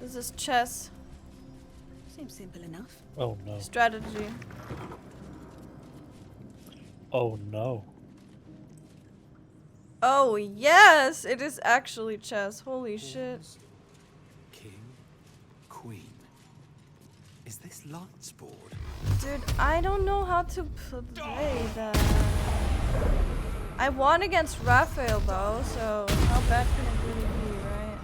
This is chess. Seems simple enough. Oh no. Strategy. Oh no. Oh yes, it is actually chess. Holy shit. King, queen. Is this Lance board? Dude, I don't know how to play that. I won against Raphael though, so how bad can it really be, right?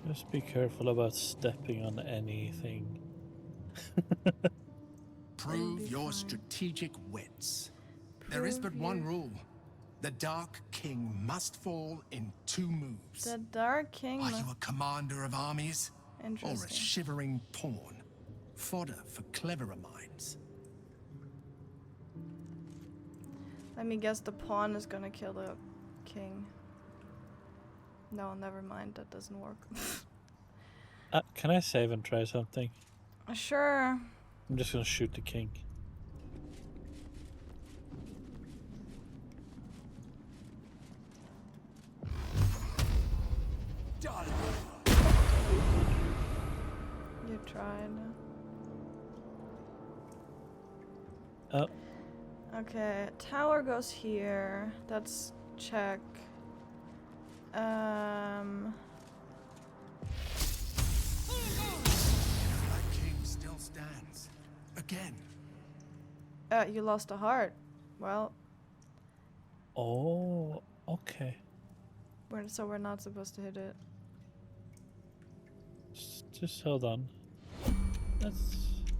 Just be careful about stepping on anything. Prove your strategic wits. There is but one rule. The Dark King must fall in 2 moves. The Dark King. Are you a commander of armies? Or a Interesting. shivering pawn? Fodder for cleverer minds. Let me guess, the pawn is gonna kill the king. No, never mind. That doesn't work. Can I save and try something? Sure. I'm just gonna shoot the king. You tried. Oh. Okay, tower goes here. That's check. That king still stands. Again. You lost a heart. Well, Oh, okay. so we're not supposed to hit it. Just hold on.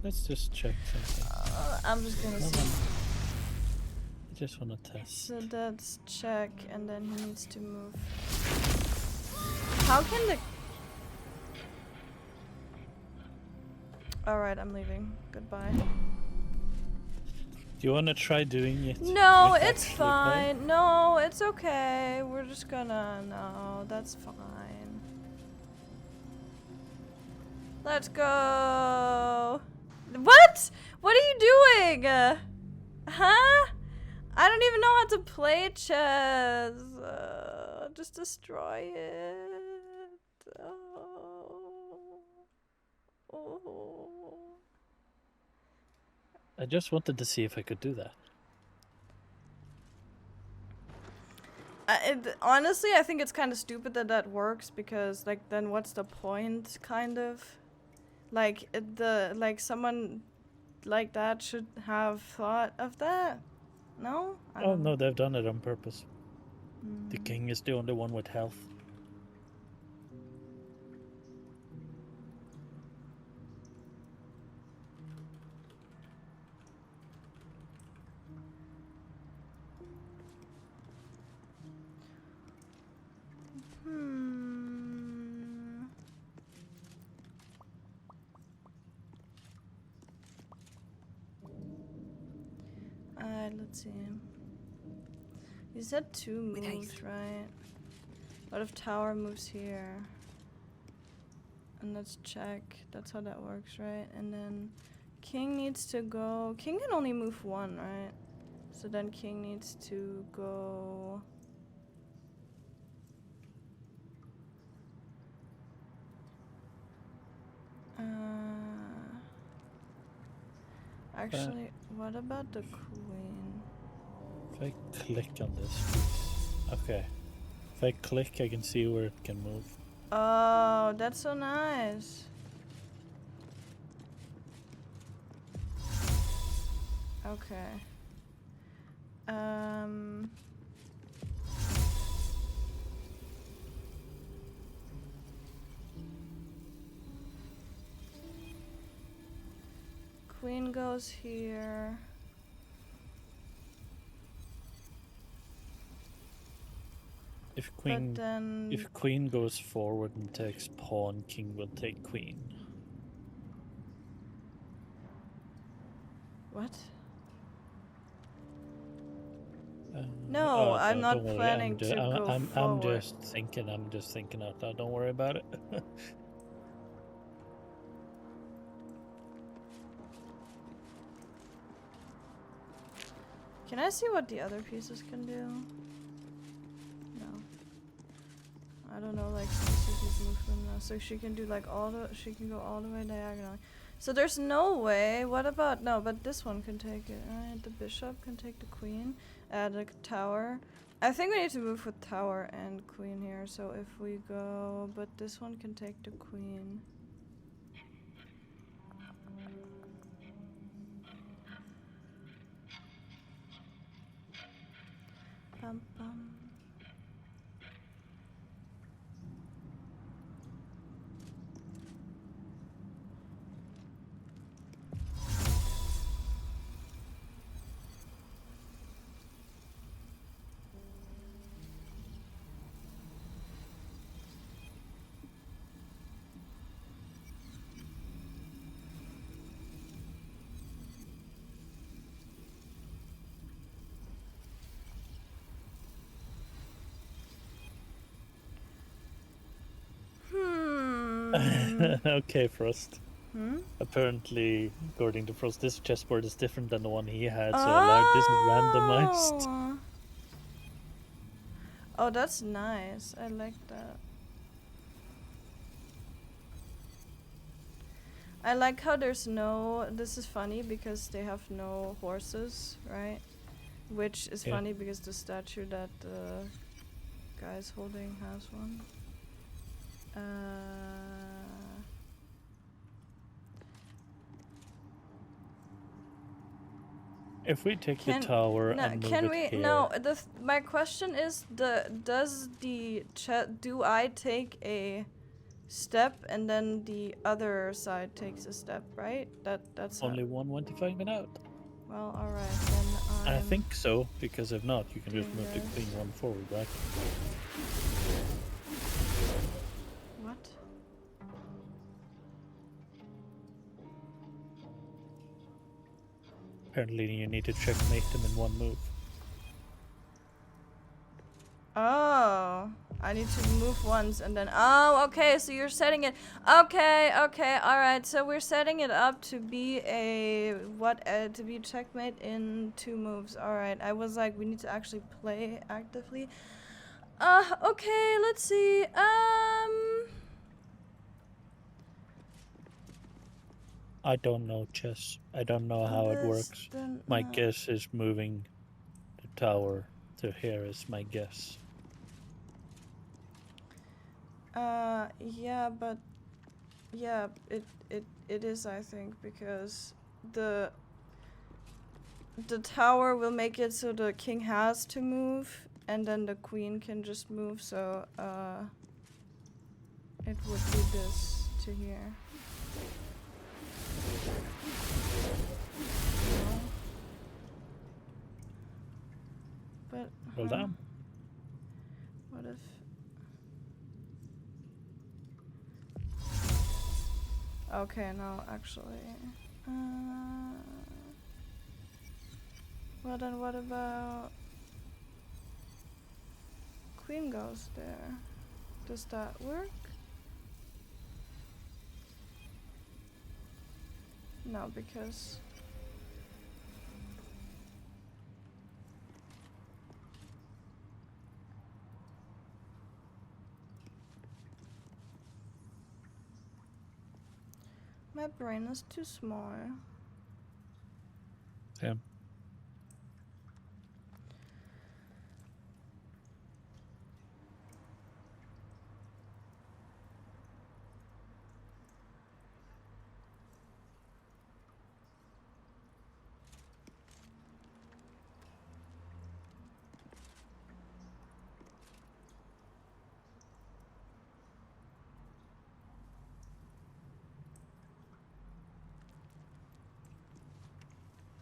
Let's just check something. I'm just gonna see. I just wanna test. So that's check, and then he needs to move. How can the... Alright, I'm leaving. Goodbye. Do you wanna try doing it? No, with it's actually fine. play? No, it's okay. We're just gonna... No, that's fine. Let's go. What? What are you doing? Huh? I don't even know how to play chess. Just destroy it. Oh. I just wanted to see if I could do that. Honestly, I think it's kind of stupid that that works, because like then what's the point, kind of? Like someone like that should have thought of that. No? I Oh don't no, they've done it on purpose. The Mm. king is the only one with health. Let's see. You said 2 moves, right? What if tower moves here? And let's check. That's how that works, right? And then king needs to go... King can only move 1, right? So then king needs to go... Actually, what about the queen? If I click on this, okay. If I click, I can see where it can move. Oh, that's so nice. Okay. Queen goes here. If queen goes forward and takes pawn, king will take queen. What? No, I'm not planning to go forward. I'm just thinking out loud. Don't worry about it. Can I see what the other pieces can do? No. I don't know, like, Susie's movement now. So she can do, like, she can go all the way diagonally. So there's no way. What about... No, but this one can take it, right? The bishop can take the queen. The tower. I think we need to move with tower and queen here. So if we go... But this one can take the queen. Bum, bum. Okay, Frost. Hmm? Apparently, according to Frost, this chessboard is different than the one he had, so like this is randomized. Oh, that's nice. I like that. I like how there's no... This is funny because they have no horses, right? Which is funny because the statue that the guy's holding has one. If we take the tower and move it here... No, my question is, do I take a step and then the other side takes a step, right? That's only one went to find it out. Well, alright, then I think so, because if not, you can just move the queen one forward, right? What? Apparently you need to checkmate them in one move. Oh, I need to move once and then... Oh, okay, so you're setting it... Okay, alright, so we're setting it up to be to be checkmate in 2 moves. Alright, I was like, we need to actually play actively. Okay, let's see. I don't know chess. I don't know how it works. My guess is moving the tower to here is my guess. Yeah, but... Yeah, it is, I think, because the tower will make it so the king has to move, and then the queen can just move, so, it would be this to here. No. But... Well done. What if... Okay, no, actually. Well then what about... Queen goes there. Does that work? No, because... My brain is too small. Yeah.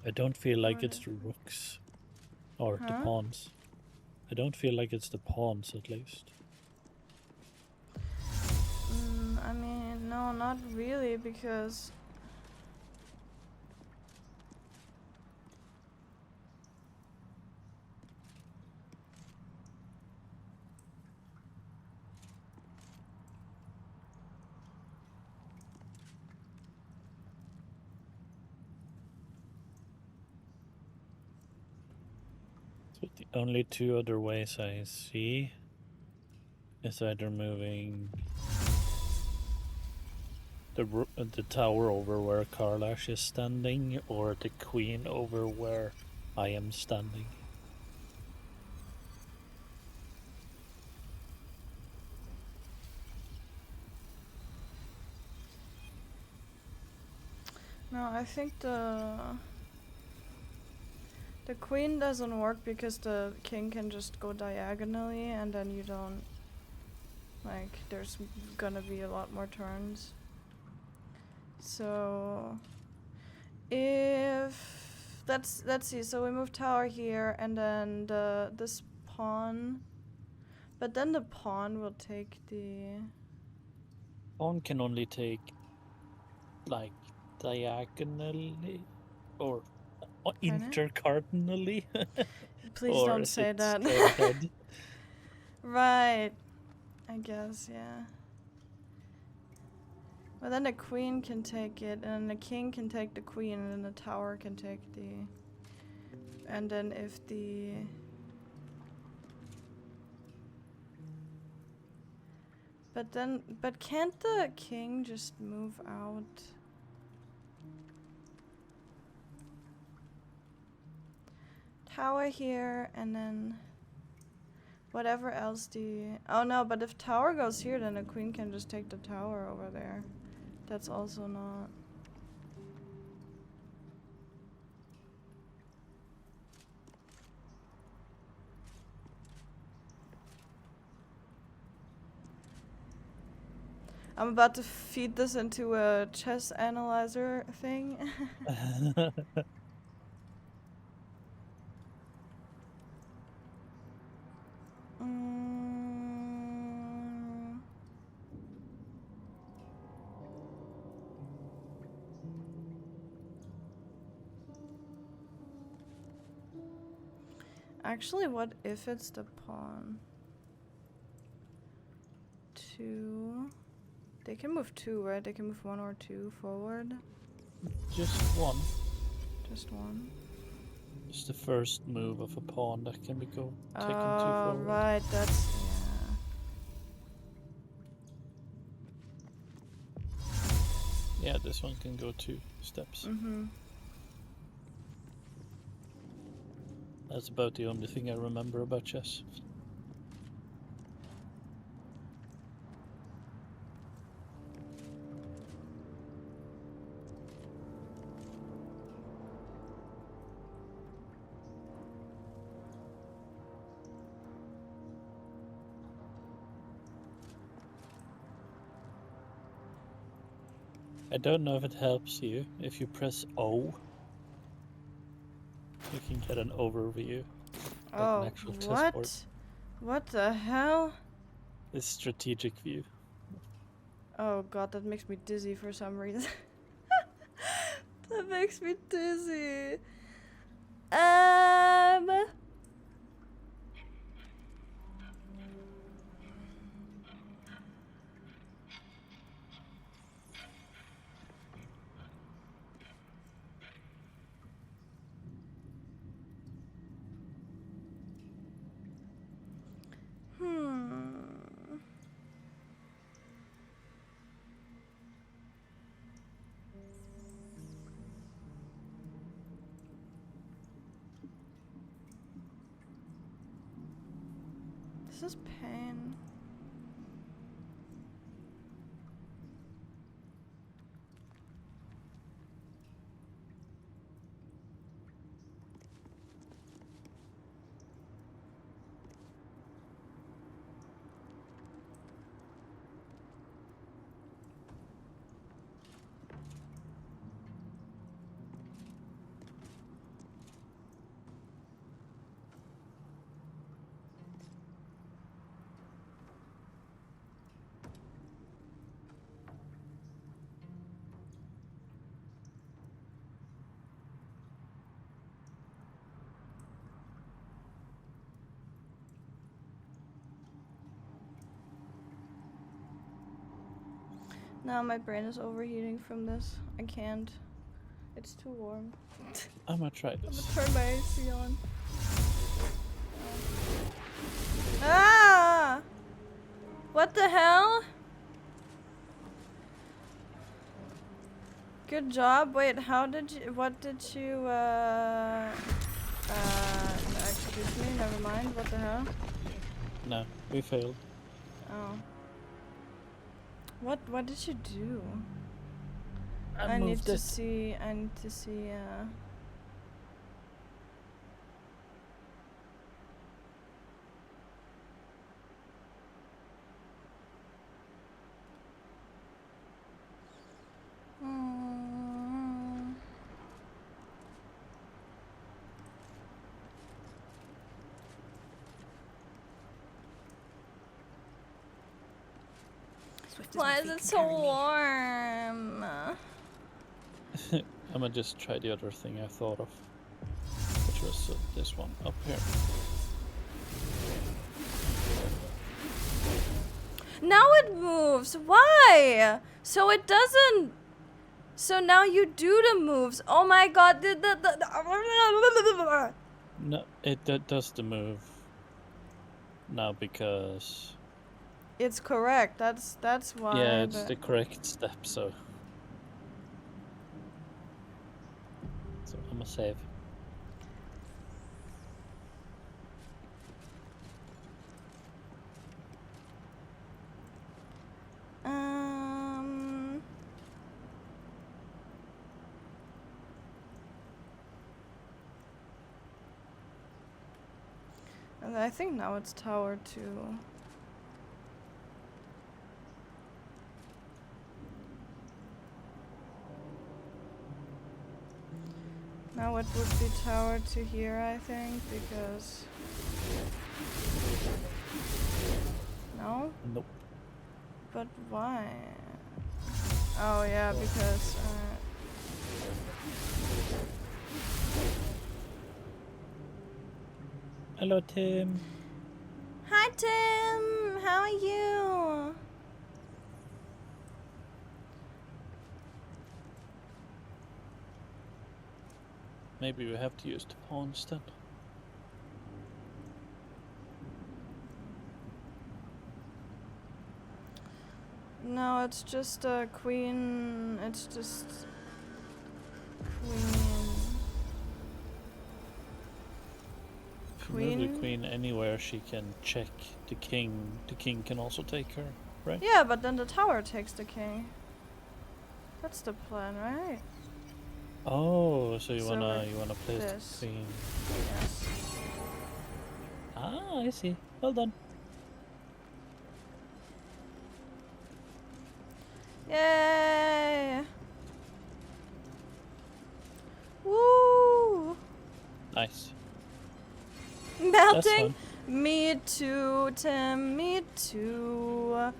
I don't feel like it's the rooks or the pawns. I don't feel like it's the pawns, at least. I mean, no, not really, because... So the only two other ways I see is either moving the tower over where Karlash is standing, or the queen over where I am standing. No, I think the queen doesn't work because the king can just go diagonally, and then you don't, like, there's gonna be a lot more turns. So if let's see, so we move tower here, and then this pawn, but then the pawn will take the Pawn can only take like diagonally or intercardinally. Please or don't is say it that. straight ahead? Right, I guess, yeah. Well, then the queen can take it, and then the king can take the queen, and then the tower can take the... And then if the... But can't the king just move out? Tower here, and then... Whatever else the... Oh no, but if tower goes here, then the queen can just take the tower over there. That's also not... I'm about to feed this into a chess analyzer thing. Actually, what if it's the pawn? 2. They can move 2, right? They can move 1 or 2 forward. Just one. Just 1. It's the first move of a pawn that can be taken 2 forward. Right, that's... Yeah, this one can go 2 steps. Mm-hmm. That's about the only thing I remember about chess. I don't know if it helps you. If you press O, you can get an overview. Oh, an actual what? chessboard. What the hell? It's strategic view. Oh god, that makes me dizzy for some reason. That makes me dizzy. This is pain. Now my brain is overheating from this. I can't. It's too warm. I'm gonna try I'm this. gonna turn my AC on. Ah! What the hell? Good job. Wait, how did you, what did you, excuse me, never mind. What the hell? No, we failed. Oh. What did you do? I need moved to it. see, Swift as Why my is feet it can so carry me. warm? I'm gonna just try the other thing I thought of, which was this one up here. Now it moves. Why? So it doesn't. So now you do the moves. Oh my god. No, it does the move now because It's correct. That's why. yeah, it's but- the correct step. So I'm gonna save. And I think now it's tower 2. Now it would be tower 2 here, I think, because... No? Nope. But why? Oh yeah, because... Hello, Tim. Hi Tim! How are you? Maybe we have to use the pawns then. No, it's just a queen. It's just queen. If we move the queen anywhere, she can check the king. The king can also take her, right? Yeah, but then the tower takes the king. That's the plan, right? Oh, so you So wanna like place this. the queen? Yes. Ah, I see. Well done. Yay! Woo! Nice. That's Melting. fun. Me too, Tim. Me too.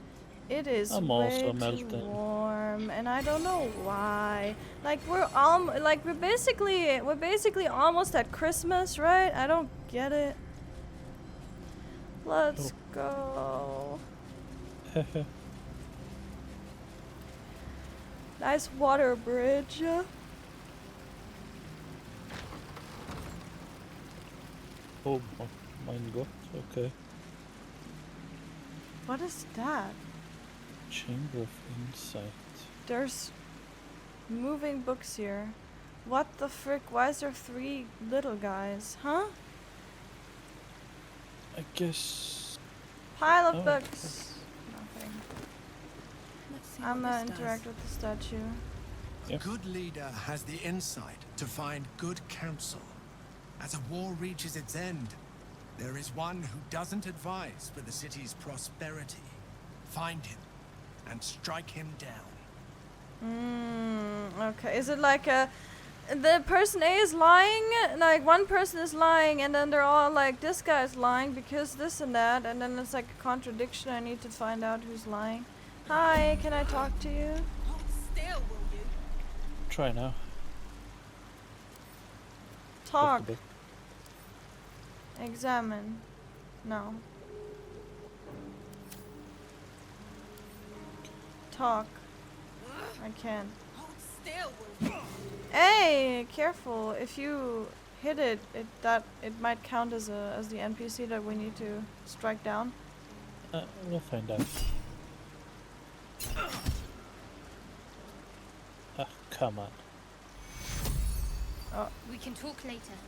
It is I'm way also too melting. warm, and I don't know why. Like we're basically almost at Christmas, right? I don't get it. Let's go. Nice water bridge. Oh, mein Gott. Okay. What is that? Chamber of Insight. There's moving books here. What the frick? Why is there 3 little guys? Huh? I guess. Pile of Oh, books. Nothing. Let's see I'm what gonna this interact does. with the statue. A good leader has the insight to find good counsel. As a war reaches its end, there is one who doesn't advise for the city's prosperity. Find him and strike him down. Okay. Is it like the person A is lying? Like one person is lying, and then they're all like, this guy's lying because this and that, and then it's like a contradiction. I need to find out who's lying. Hi, can I talk to you? Hold still, will you? Try now. Talk. Off the book. Examine. No. Talk. I can't. Hold still, will you? Hey, careful. If you hit it, it might count as the NPC that we need to strike down. We'll find out. Ah, come on. Oh, We can talk later.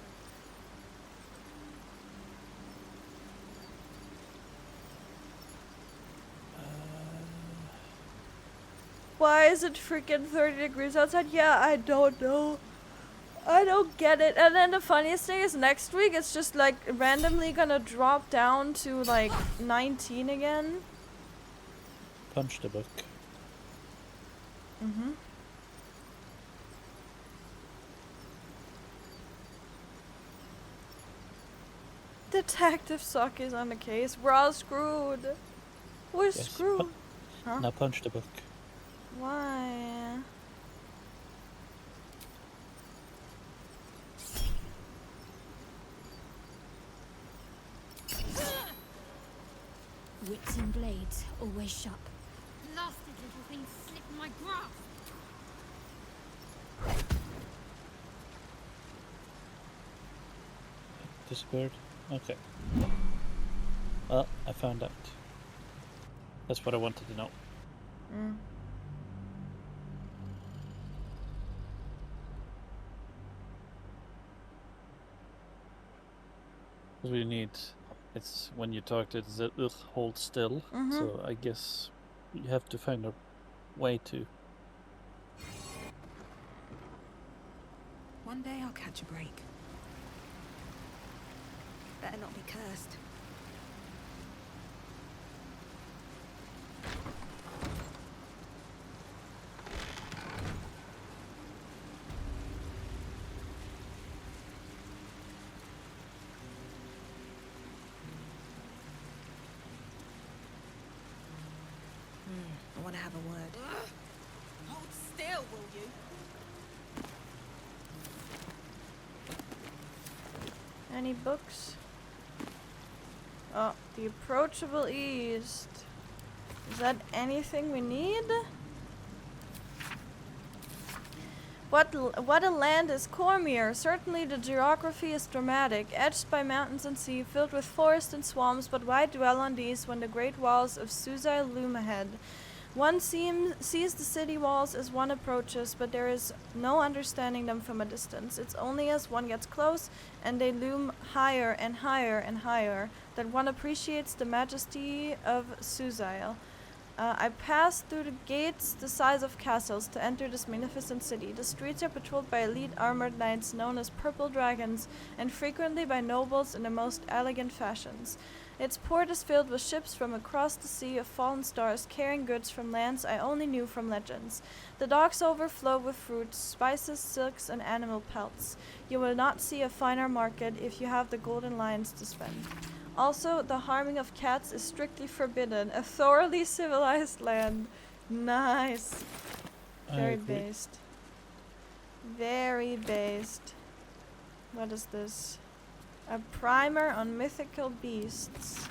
why is it freaking 30 degrees outside? Yeah, I don't know. I don't get it. And then the funniest thing is next week it's just like randomly gonna drop down to like 19 again. Punch the book. Mm-hmm. Detective Suck is on the case. We're all screwed. We're Yes, screwed. Huh? Now punch the book. Why? Wits and blades, always sharp. Blasted little thing slipped my grasp. Disappeared? Okay. Well, I found out. That's what I wanted to know. Mm. We need. It's when you talk to it, it's hold still. Mhm. So I guess you have to find a way to. One day I'll catch a break. Better not be cursed. I want to have a word. Ugh. Hold still, will you? Any books? Oh, the approachable east. Is that anything we need? What a land is Cormier. Certainly the geography is dramatic, edged by mountains and sea, filled with forest and swamps, but why dwell on these when the great walls of Suzail loom ahead? One sees the city walls as one approaches, but there is no understanding them from a distance. It's only as one gets close and they loom higher and higher and higher that one appreciates the majesty of Suzail. I passed through the gates the size of castles to enter this magnificent city. The streets are patrolled by elite armored knights known as Purple Dragons, and frequently by nobles in the most elegant fashions. Its port is filled with ships from across the sea of fallen stars carrying goods from lands I only knew from legends. The docks overflow with fruits, spices, silks, and animal pelts. You will not see a finer market if you have the golden lions to spend. Also, the harming of cats is strictly forbidden. A thoroughly civilized land. Nice. Very based. Very based. What is this? A primer on mythical beasts.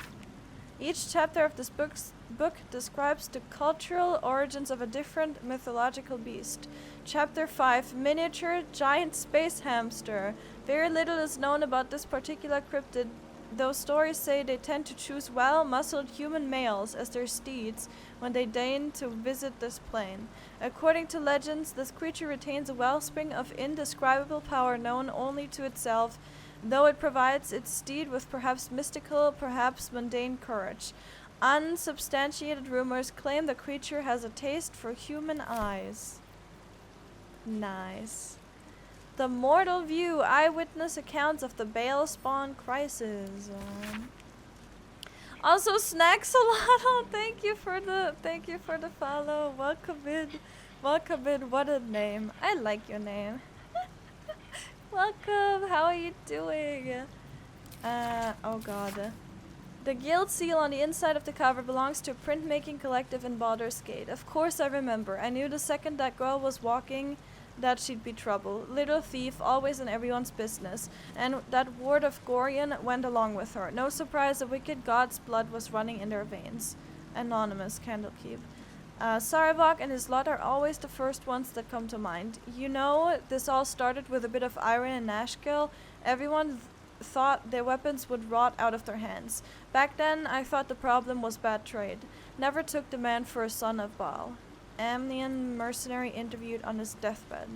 Each chapter of this book describes the cultural origins of a different mythological beast. Chapter 5, Miniature Giant Space Hamster. Very little is known about this particular cryptid, though stories say they tend to choose well-muscled human males as their steeds when they deign to visit this plane. According to legends, this creature retains a wellspring of indescribable power known only to itself, though it provides its steed with perhaps mystical, perhaps mundane courage. Unsubstantiated rumors claim the creature has a taste for human eyes. Nice. The Mortal View, eyewitness accounts of the Bale Spawn crisis. Also, Snacks Solano, thank you for the follow. Welcome in. Welcome in. What a name. I like your name. Welcome. How are you doing? Oh god. The guild seal on the inside of the cover belongs to a printmaking collective in Baldur's Gate. Of course I remember. I knew the second that girl was walking that she'd be trouble. Little thief, always in everyone's business. And that ward of Gorion went along with her. No surprise the wicked god's blood was running in their veins. Anonymous Candlekeep. Sarevok and his lot are always the first ones that come to mind. You know, this all started with a bit of iron and Nashkill. Everyone thought their weapons would rot out of their hands. Back then, I thought the problem was bad trade. Never took the man for a son of Baal. Amnian mercenary interviewed on his deathbed.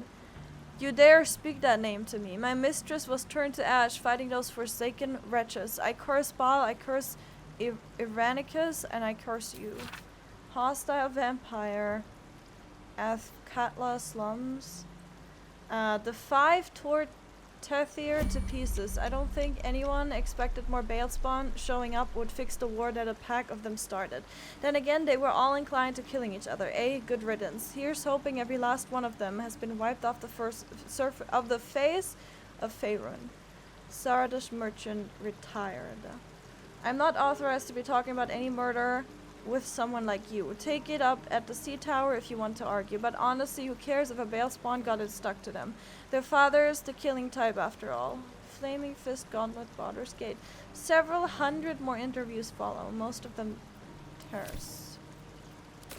You dare speak that name to me. My mistress was turned to ash fighting those forsaken wretches. I curse Baal, I curse Iranicus, and I curse you. Hostile vampire. Athkatla slums. The 5 tore Tethir to pieces. I don't think anyone expected more Balespawn showing up would fix the war that a pack of them started. Then again, they were all inclined to killing each other. Good riddance. Here's hoping every last one of them has been wiped off the face of Faerun. Sardish merchant retired. I'm not authorized to be talking about any murder with someone like you. Take it up at the sea tower if you want to argue, but honestly, who cares if a Balespawn got it stuck to them? Their father's the killing type after all. Flaming Fist Gauntlet Baldur's Gate. Several hundred more interviews follow, most of them terse.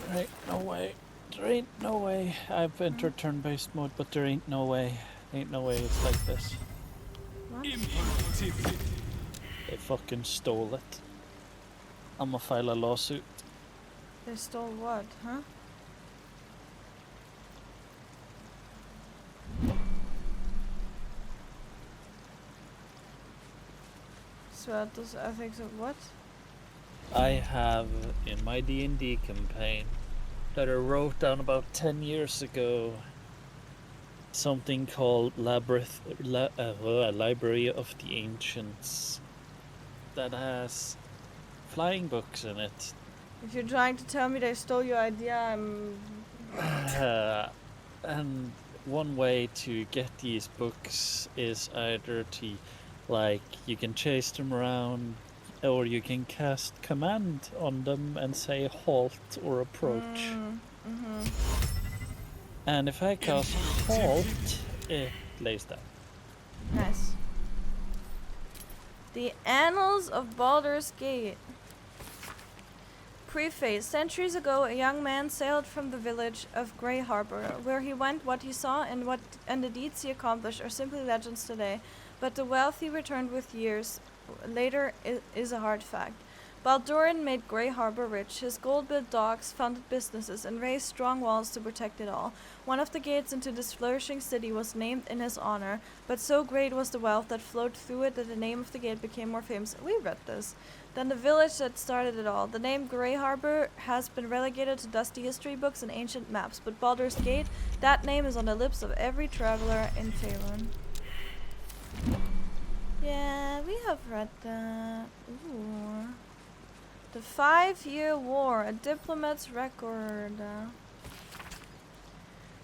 There ain't no way. There ain't no way. I've entered turn-based mode, but there ain't no way. Ain't no way it's like this. What? They fucking stole it. I'ma file a lawsuit. They stole what, huh? So those ethics of what? I have in my D&D campaign that I wrote down about 10 years ago something called Library of the Ancients that has flying books in it. If you're trying to tell me they stole your idea, I'm... And one way to get these books is either to, like, you can chase them around, or you can cast command on them and say halt or approach. And if I cast halt, it lays down. Nice. The Annals of Baldur's Gate. Preface. Centuries ago, a young man sailed from the village of Grey Harbor. Where he went, what he saw, and the deeds he accomplished are simply legends today. But the wealth he returned with years later is a hard fact. Baldurin made Grey Harbor rich. His gold-built docks funded businesses and raised strong walls to protect it all. One of the gates into this flourishing city was named in his honor, but so great was the wealth that flowed through it that the name of the gate became more famous. We read this. Than the village that started it all. The name Grey Harbor has been relegated to dusty history books and ancient maps, but Baldur's Gate, that name is on the lips of every traveler in Faerun. Yeah, we have read that. Ooh. The 5-Year War, a diplomat's record.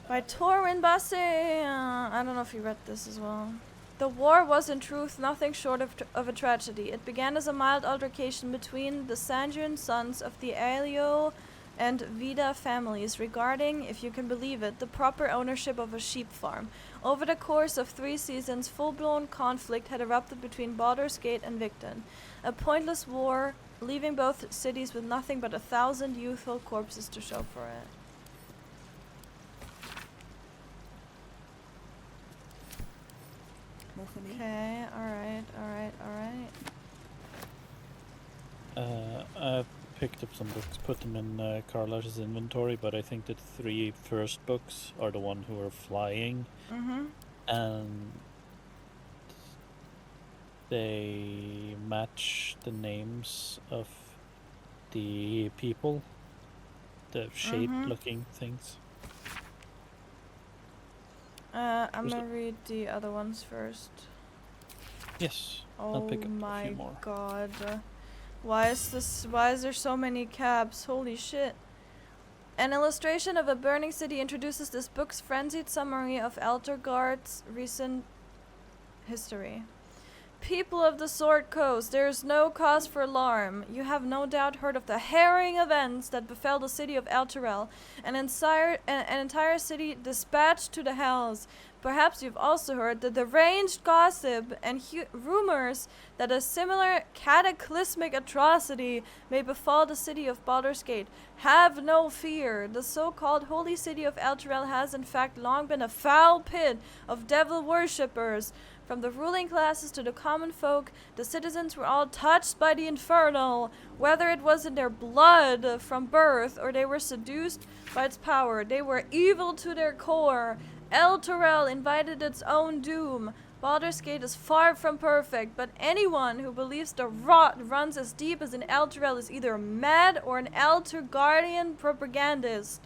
By Torin Basse. I don't know if you read this as well. The war was in truth nothing short of a tragedy. It began as a mild altercation between the Sanjun sons of the Aelio and Vida families regarding, if you can believe it, the proper ownership of a sheep farm. Over the course of 3 seasons, full-blown conflict had erupted between Baldur's Gate and Victon. A pointless war, leaving both cities with nothing but 1,000 youthful corpses to show for it. More for me. Okay, alright. I picked up some books, put them in Carlotta's inventory, but I think the 3 first books are the one who are flying. And they match the names of the people, the shade-looking things. I'm gonna read the other ones first. Yes, I'll pick up a few more. Oh my god. Why is there so many cabs? Holy shit. An illustration of a burning city introduces this book's frenzied summary of Eltergard's recent history. People of the Sword Coast, there is no cause for alarm. You have no doubt heard of the harrowing events that befell the city of Elturel. An entire city dispatched to the hells. Perhaps you've also heard the deranged gossip and rumors that a similar cataclysmic atrocity may befall the city of Baldur's Gate. Have no fear. The so-called holy city of Elturel has in fact long been a foul pit of devil worshippers. From the ruling classes to the common folk, the citizens were all touched by the infernal, whether it was in their blood from birth or they were seduced by its power. They were evil to their core. Elturel invited its own doom. Baldur's Gate is far from perfect, but anyone who believes the rot runs as deep as in Elturel is either mad or an Elturgardian propagandist.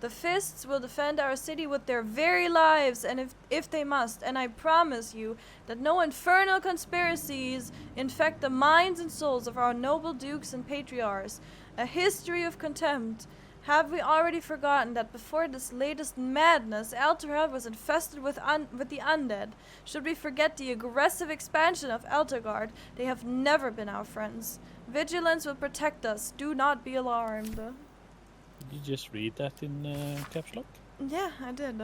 The Fists will defend our city with their very lives, and if they must, and I promise you that no infernal conspiracies infect the minds and souls of our noble dukes and patriarchs. A history of contempt. Have we already forgotten that before this latest madness, Elturel was infested with the undead? Should we forget the aggressive expansion of Elturgard? They have never been our friends. Vigilance will protect us. Do not be alarmed. Did you just read that in caps lock? Yeah, I did.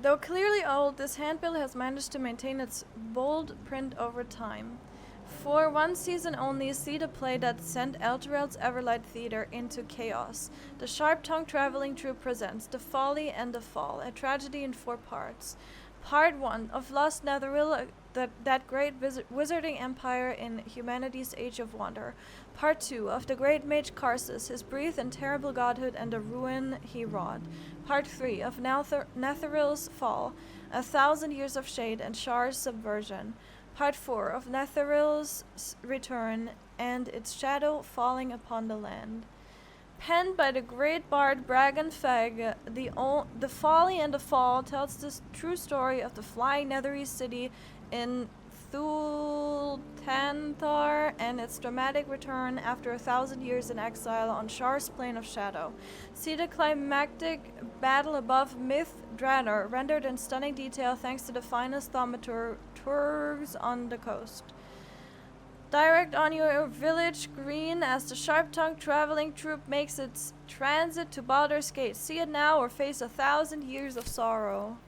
Though clearly old, this handbill has managed to maintain its bold print over time. For one season only, see the play that sent Elturel's Everlight Theater into chaos. The Sharp-Tongued Traveling Troupe presents The Folly and the Fall, a tragedy in 4 parts. Part 1 of Lost Netheril, that great wizarding empire in humanity's age of wonder. Part 2 of the great mage Karsus, his brief and terrible godhood and the ruin he wrought. Part 3 of Netheril's fall, 1,000 years of shade and Shar's subversion. Part 4 of Netheril's return and its shadow falling upon the land. Penned by the great bard Bragan Feg, The Folly and the Fall tells the true story of the flying Nethery city in Thultanthar and its dramatic return after 1,000 years in exile on Shar's Plane of Shadow. See the climactic battle above Myth Draenor, rendered in stunning detail thanks to the finest thaumaturgs on the coast. Direct on your village green as the Sharp-Tongued Traveling Troupe makes its transit to Baldur's Gate. See it now or face 1,000 years of sorrow.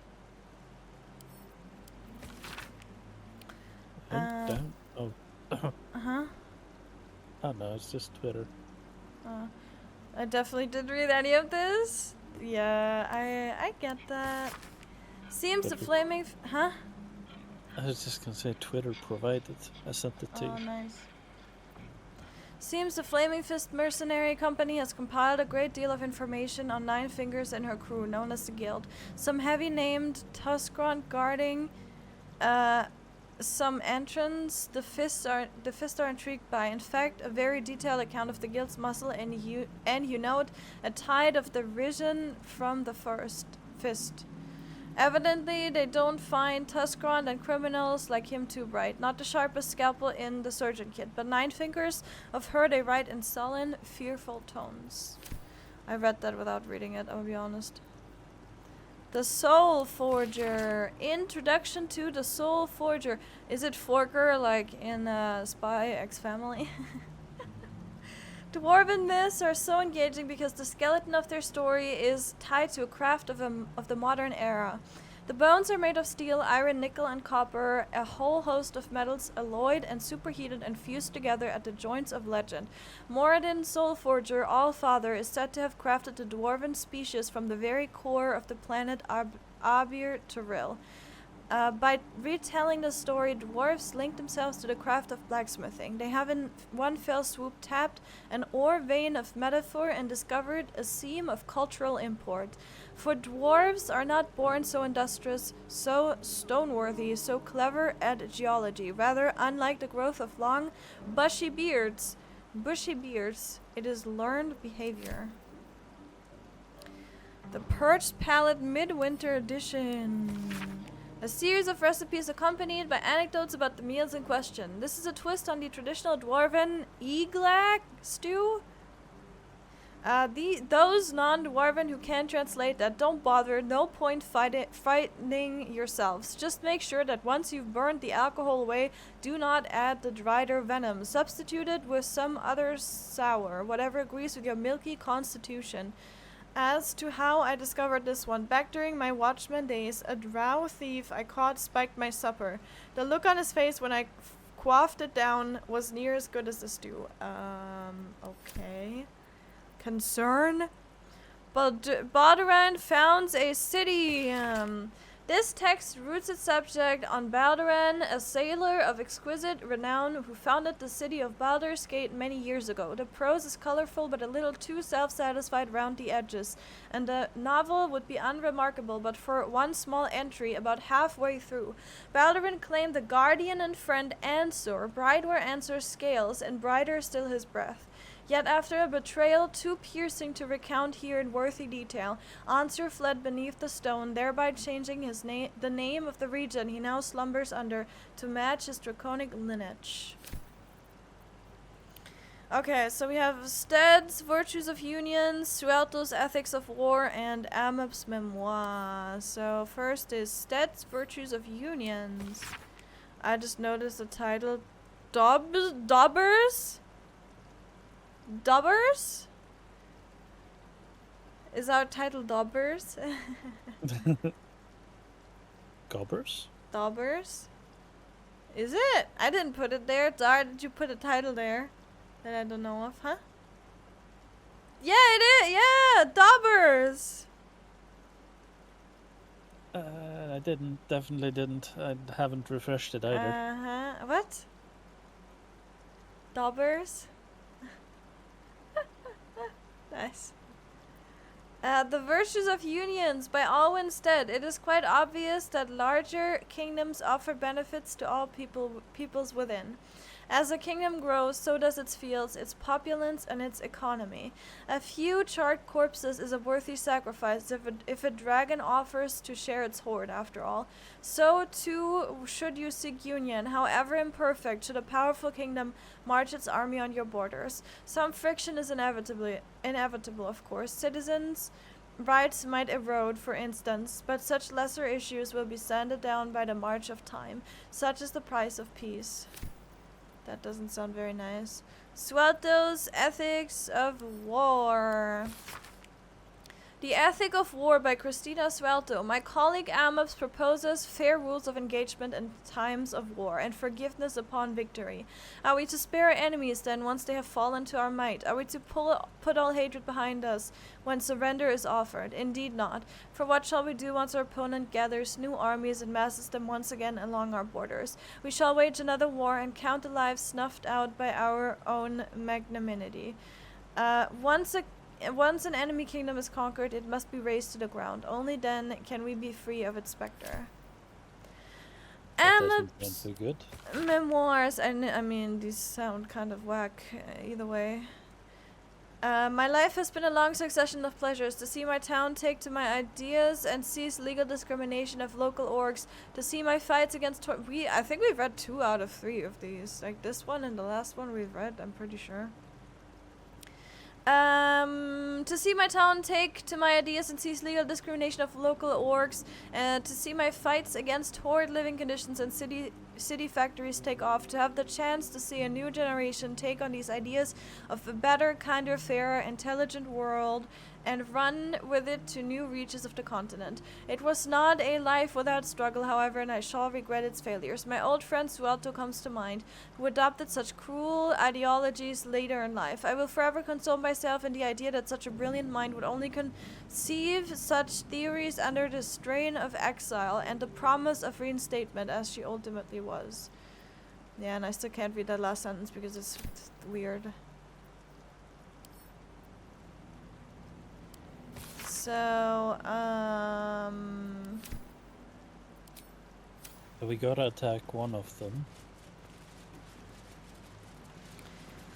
Oh. Uh-huh. Oh no, it's just Twitter. I definitely did read any of this. Yeah, I get that. Seems the flaming... Huh? I was just gonna say Twitter provided. I sent it to you. Oh, nice. Seems the Flaming Fist Mercenary Company has compiled a great deal of information on Nine Fingers and her crew, known as the Guild. Some heavy-named Tuscarora guarding some entrance the Fists are intrigued by. In fact, a very detailed account of the Guild's muscle and you note a tide of derision from the first Fist. Evidently, they don't find Tuscarora and criminals like him too bright. Not the sharpest scalpel in the surgeon kit, but Nine Fingers of her they write in sullen, fearful tones. I read that without reading it, I'll be honest. The Soul Forger. Introduction to the Soul Forger. Is it Forger like in Spy X Family? Dwarven myths are so engaging because the skeleton of their story is tied to a craft of the modern era. The bones are made of steel, iron, nickel, and copper, a whole host of metals alloyed and superheated and fused together at the joints of legend. Moradin Soulforger, All-Father, is said to have crafted the dwarven species from the very core of the planet Abir Turil. By retelling the story, dwarves linked themselves to the craft of blacksmithing. They have in one fell swoop tapped an ore vein of metaphor and discovered a seam of cultural import. For dwarves are not born so industrious, so stoneworthy, so clever at geology. Rather, unlike the growth of long, bushy beards, it is learned behavior. The Perched Palate Midwinter Edition. A series of recipes accompanied by anecdotes about the meals in question. This is a twist on the traditional dwarven Eglak stew. Those non-dwarven who can't translate that, don't bother. No point frightening yourselves. Just make sure that once you've burned the alcohol away, do not add the dried venom. Substitute it with some other sour, whatever agrees with your milky constitution. As to how I discovered this one, back during my watchman days, a drow thief I caught spiked my supper. The look on his face when I quaffed it down was near as good as the stew. Okay. Concern? Baldur founds a city. This text roots its subject on Baldur, a sailor of exquisite renown who founded the city of Baldur's Gate many years ago. The prose is colorful but a little too self-satisfied round the edges, and the novel would be unremarkable but for one small entry about halfway through. Baldur claimed the guardian and friend Ansur. Bright were Ansur's scales, and brighter still his breath. Yet after a betrayal too piercing to recount here in worthy detail, Ansur fled beneath the stone, thereby changing the name of the region he now slumbers under to match his draconic lineage. Okay, so we have Stead's Virtues of Union, Suelto's Ethics of War, and Amup's Memoir. So first is Stead's Virtues of Unions. I just noticed the title, Dobbers? Dobbers? Is our title Dobbers? Gobbers? Dobbers? Is it? I didn't put it there. Dar, did you put a title there that I don't know of, huh? Yeah, it is. Yeah, Dobbers. I didn't. Definitely didn't. I haven't refreshed it either. What? Dobbers? Nice. The Virtues of Unions by Alwyn Stead. It is quite obvious that larger kingdoms offer benefits to all peoples within. As a kingdom grows, so does its fields, its populace, and its economy. A few charred corpses is a worthy sacrifice if a dragon offers to share its hoard, after all. So, too, should you seek union. However imperfect, should a powerful kingdom march its army on your borders. Some friction is inevitable, of course. Citizens' rights might erode, for instance, but such lesser issues will be sanded down by the march of time. Such is the price of peace. That doesn't sound very nice. Suelto's Ethics of War. The Ethic of War by Christina Suelto. My colleague Amups proposes fair rules of engagement in times of war and forgiveness upon victory. Are we to spare our enemies then once they have fallen to our might? Are we to put all hatred behind us when surrender is offered? Indeed not. For what shall we do once our opponent gathers new armies and masses them once again along our borders? We shall wage another war and count the lives snuffed out by our own magnanimity. Once an enemy kingdom is conquered, it must be razed to the ground. Only then can we be free of its specter. That doesn't sound too good. Memoirs, and I mean, these sound kind of whack either way. My life has been a long succession of pleasures. To see my town take to my ideas and cease legal discrimination of local orgs. To see my fights against... I think we've read 2 out of 3 of these. Like this one and the last one we've read, I'm pretty sure. To see my town take to my ideas and cease legal discrimination of local orgs, to see my fights against horrid living conditions and city factories take off, to have the chance to see a new generation take on these ideas of a better, kinder, fairer, intelligent world and run with it to new reaches of the continent. It was not a life without struggle, however, and I shall regret its failures. My old friend Suelto comes to mind, who adopted such cruel ideologies later in life. I will forever console myself in the idea that such a brilliant mind would only conceive such theories under the strain of exile and the promise of reinstatement as she ultimately was. Yeah, and I still can't read that last sentence because it's weird. So, we gotta attack one of them.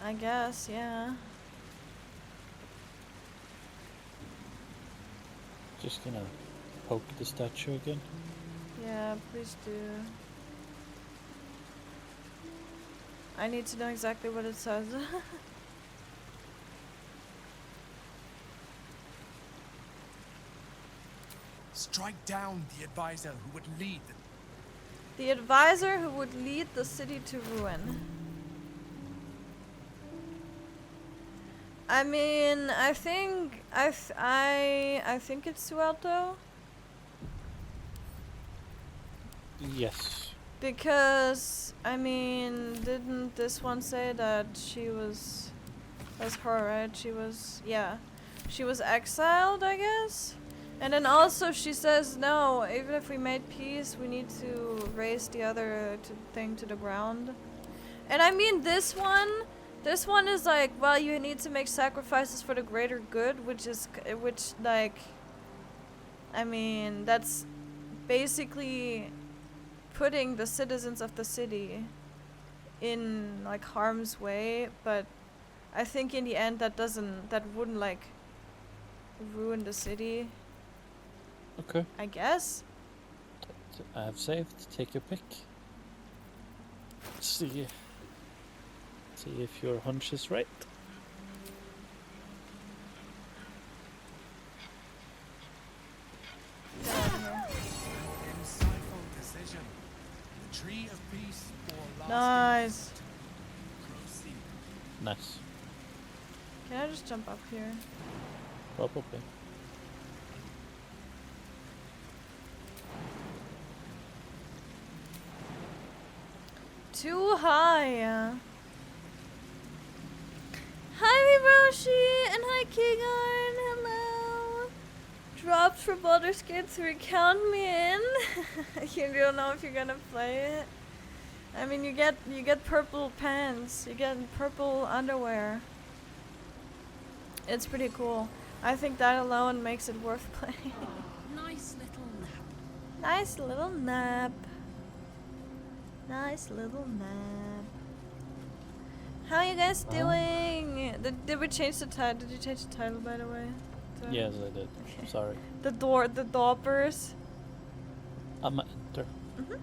I guess, yeah. Just gonna poke the statue again. Yeah, please do. I need to know exactly what it says. Strike down the advisor who would lead them. The advisor who would lead the city to ruin. I mean, I think I think it's too alto Yes. because I mean, didn't this one say that she was? That's her, right? She was, yeah, she was exiled, I guess. And then also she says no. Even if we made peace, we need to raise the other thing to the ground. And I mean, this one is like, well, you need to make sacrifices for the greater good, which like, I mean, that's basically putting the citizens of the city in like harm's way. But I think in the end that wouldn't like ruin the city, Okay. I guess. I have saved. Take your pick. See if your hunch is right. Insightful decision. The tree of peace or Nice. Proceed. Nice. Can I just jump up here? Probably. Too high. Hi Hiroshi and hi Kigarn. Hello. Drops for Baldur's Gate 3. Count me in. You don't know if you're gonna play it. I mean, you get purple pants. You get purple underwear. It's pretty cool. I think that alone makes it worth playing. Nice little nap. Nice little nap. Nice little nap. How are you guys doing? Did we change the title? Did you change the title, by the way? Yes, I did. Okay. Sorry. The Doppers. I'm a enter. Mhm.